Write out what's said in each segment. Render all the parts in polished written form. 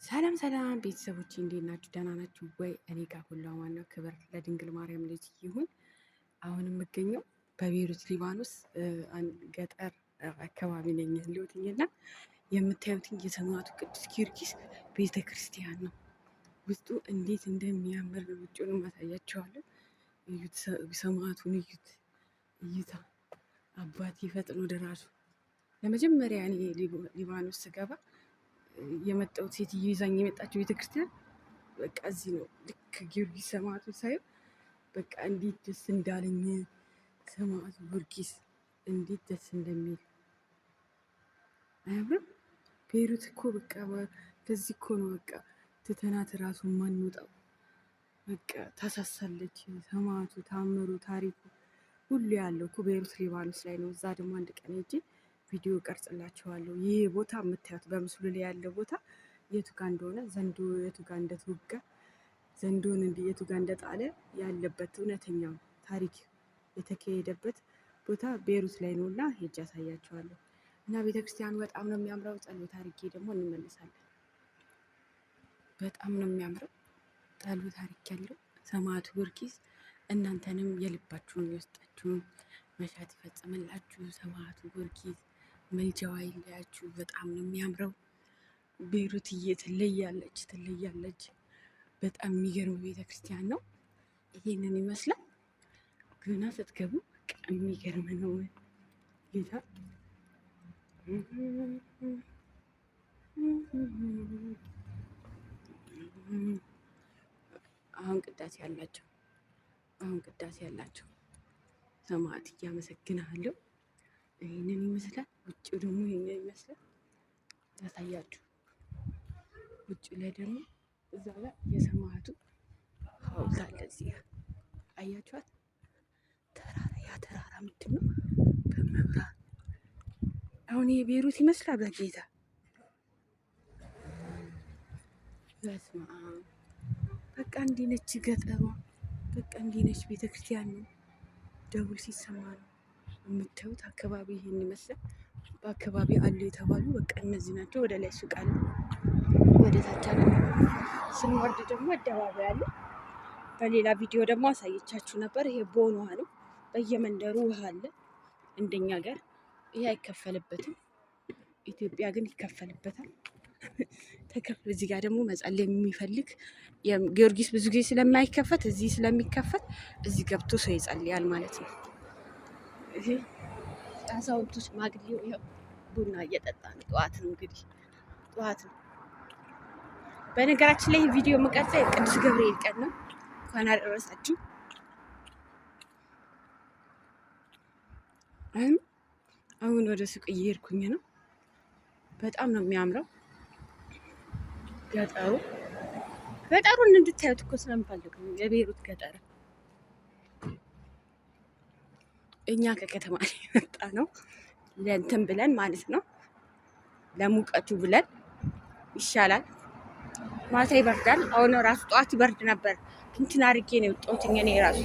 ሰላም ሰላም ቤተሰቦች እንዴት ናችሁ? ደህና ናችሁ ወይ? እኔ ጋር ሁሉ አማን ነው። ክብር ለድንግል ማርያም ልጅ ይሁን። አሁን የምገኘው በቤሩት ሊባኖስ ገጠር አካባቢ ነኝ ያለሁትና የምታዩትን የሰማዕቱ ቅዱስ ጊዮርጊስ ቤተ ክርስቲያን ነው። ውስጡ እንዴት እንደሚያምር ውጭውን ማሳያችኋለሁ። እዩት፣ ሰማዕቱን እዩት። እይታ አባቴ ፈጥኖ ደራሹ። ለመጀመሪያ እኔ ሊባኖስ ስገባ የመጣሁት ሴትዮ ይዛኝ የመጣችው ቤተክርስቲያን በቃ እዚህ ነው። ልክ ጊዮርጊስ ሰማዕቱ ሳይሆን በቃ እንዴት ደስ እንዳለኝ ሰማዕቱ ጊዮርጊስ እንዴት ደስ እንደሚል አያምርም? ቤሩት እኮ በቃ ለዚህ እኮ ነው በቃ ትተናት ራሱ ማንወጣው። በቃ ታሳሳለች። ሰማዕቱ ታምሩ ታሪኩ ሁሉ ያለው እኮ ቤሩት ሊባኖስ ላይ ነው። እዛ ደግሞ አንድ ቀን ሄጄ ቪዲዮ ቀርጽላችኋለሁ። ይህ ቦታ የምታዩት በምስሉ ላይ ያለው ቦታ የቱ ጋር እንደሆነ ዘንዶ የቱ ጋር እንደተወጋ ዘንዶን የቱ ጋር እንደጣለ ያለበት እውነተኛው ታሪክ የተካሄደበት ቦታ ቤሩት ላይ ነው እና ሄጄ ያሳያችኋለሁ። እና ቤተክርስቲያኑ በጣም ነው የሚያምረው። ጸሎት አድርጌ ደግሞ እንመለሳለን። በጣም ነው የሚያምረው። ጸሎት አድርጌ ያለው ሰማዕቱ ጊዮርጊስ እናንተንም የልባችሁን የውስጣችሁን መሻት ይፈጽምላችሁ። ሰማዕቱ ጊዮርጊስ መልጃው አይለያችሁ። በጣም ነው የሚያምረው። ቤሩትዬ ትለያለች። በጣም የሚገርም ቤተክርስቲያን ነው። ይሄንን ይመስላል። ገና ስትገቡ የሚገርም ነው። ጌታ አሁን ቅዳሴ ያላቸው ሰማዕት እያመሰግናለሁ። ይህንን ይመስላል። ውጭው ደግሞ ይሄንን ይመስላል። ያሳያችሁ። ውጭ ላይ ደግሞ እዛ ጋር የሰማዕቱ ሐውልት አለ። እዚህ አያችኋት? ተራራ ምንድን ነው? በመብራት አሁን ይሄ ቤሩት ይመስላል። በጌታ በስመ አብ። በቃ እንዲህ ነች ገጠሯ። በቃ እንዲህ ነች ቤተክርስቲያን ነው። ደውል ሲሰማ ነው የምታዩት። አካባቢ ይሄን ይመስላል። በአካባቢ አሉ የተባሉ በቃ እነዚህ ናቸው። ወደ ላይ ሱቅ አለ፣ ወደ ታች አለ። ስንወርድ ደግሞ አደባባይ አለ። በሌላ ቪዲዮ ደግሞ አሳየቻችሁ ነበር። ይሄ ቦኖ ውሃ ነው። በየመንደሩ ውሃ አለ። እንደኛ ሀገር ይሄ አይከፈልበትም። ኢትዮጵያ ግን ይከፈልበታል። ተከፍሎ እዚህ ጋር ደግሞ መጸለይ የሚፈልግ ጊዮርጊስ ብዙ ጊዜ ስለማይከፈት እዚህ ስለሚከፈት እዚህ ገብቶ ሰው ይጸልያል ማለት ነው። ይሄ አዛውንቱ ሽማግሌው ይኸው ቡና እየጠጣ ነው። ጠዋት ነው እንግዲህ ጠዋት ነው። በነገራችን ላይ ቪዲዮ የምቀርጸው የቅዱስ ገብርኤል ቀን ነው። እንኳን አደረሳችሁ። አሁን ወደ ሱቅ እየሄድኩኝ ነው። በጣም ነው የሚያምረው ገጠሩን እንድታዩት እኮ ስለምፈልግ ነው። የቤሩት ገጠር እኛ ከከተማ ላይ የመጣ ነው ለእንትን ብለን ማለት ነው። ለሙቀቱ ብለን ይሻላል። ማታ ይበርዳል። አሁን ራሱ ጠዋት ይበርድ ነበር። እንትን አድርጌ ነው የወጣሁት። እኔ ራሱ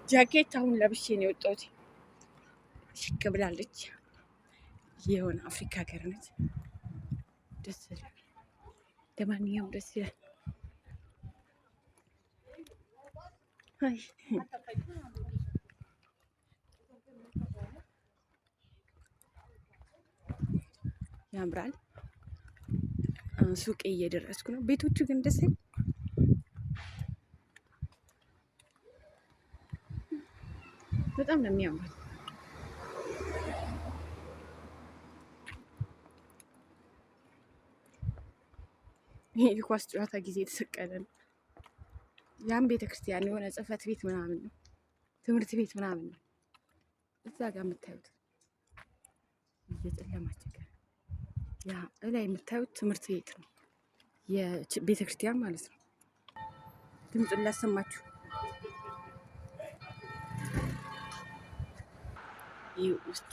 ጃኬት አሁን ለብሼ ነው የወጣሁት። ሽክ ብላለች። የሆነ አፍሪካ ሀገር ነች። ደስ ይላል። ለማንኛውም ደስ ይላል። ያምራል። ሱቄ እየደረስኩ ነው። ቤቶቹ ግን ደስ ይላል። በጣም ነው የሚያምሩት። ይሄ ኳስ ጨዋታ ጊዜ የተሰቀለ ነው። ያም ቤተክርስቲያን የሆነ ጽሕፈት ቤት ምናምን ነው፣ ትምህርት ቤት ምናምን ነው። እዛ ጋር የምታዩት እየጨለማችሁ ያ እላይ የምታዩት ትምህርት ቤት ነው፣ የቤተክርስቲያን ማለት ነው። ድምፁን ላሰማችሁ። ይህ ውስጥ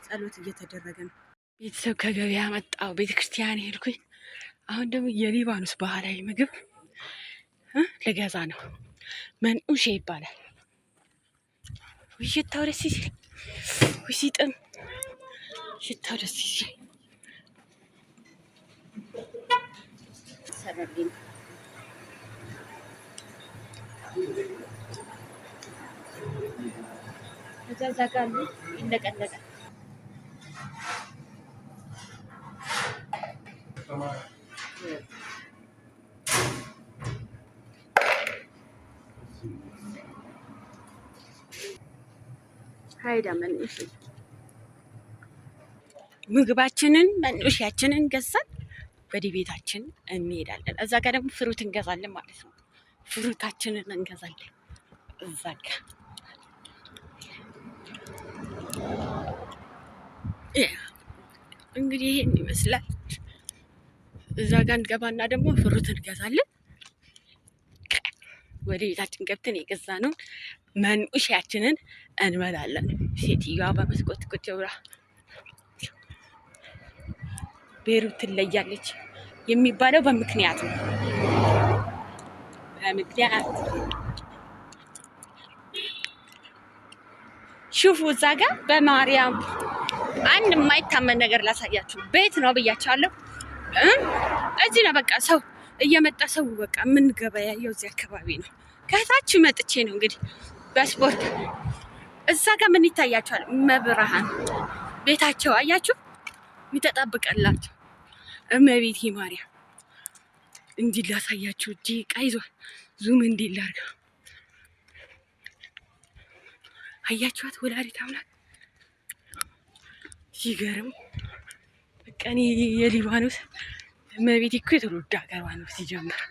ጸሎት እየተደረገ ነው። ቤተሰብ ከገበያ መጣው፣ ቤተክርስቲያን ሄድኩኝ። አሁን ደግሞ የሊባኖስ ባህላዊ ምግብ ልገዛ ነው። መንኡሼ ይባላል። ሽታው ደስ ሲል፣ ሲጥም ሽታው ደስ ሲል እየሰራልኝ ነው። እዛ ጋር አሉ ይለቀለቃል። ሀይዳ መንሽ ምግባችንን መንኡሻችንን ገዛን ወደ ቤታችን እንሄዳለን። እዛ ጋር ደግሞ ፍሩት እንገዛለን ማለት ነው። ፍሩታችንን እንገዛለን እዛ ጋር እንግዲህ ይሄን ይመስላል። እዛ ጋር እንገባና ደግሞ ፍሩት እንገዛለን። ወደ ቤታችን ገብተን የገዛነውን መንኡሻችንን እንበላለን። ሴትዮዋ በመስኮት ቁጭ ብላ ቤሩት ትለያለች የሚባለው በምክንያት ነው። በምክንያት ሹፉ እዛ ጋር በማርያም አንድ የማይታመን ነገር ላሳያችሁ። ቤት ነው ብያቸዋለሁ። እዚህ ነው በቃ ሰው እየመጣ ሰው በቃ የምንገበያየው እዚህ አካባቢ ነው። ከታች መጥቼ ነው እንግዲህ በስፖርት እዛ ጋር ምን ይታያቸዋል? መብርሃን ቤታቸው አያችሁ የሚተጣብቀላቸው እመቤቴ ማርያም እንዲህ ላሳያችሁ። እጄ ዕቃ ይዟል። ዙም እንዲህ ላድርገው። አያችኋት? ወላዲተ አምላክ ሲገርም በቃ እኔ የሊባኖስ እመቤቴ እኮ የትውልድ ሀገሯ ነው ሲጀምር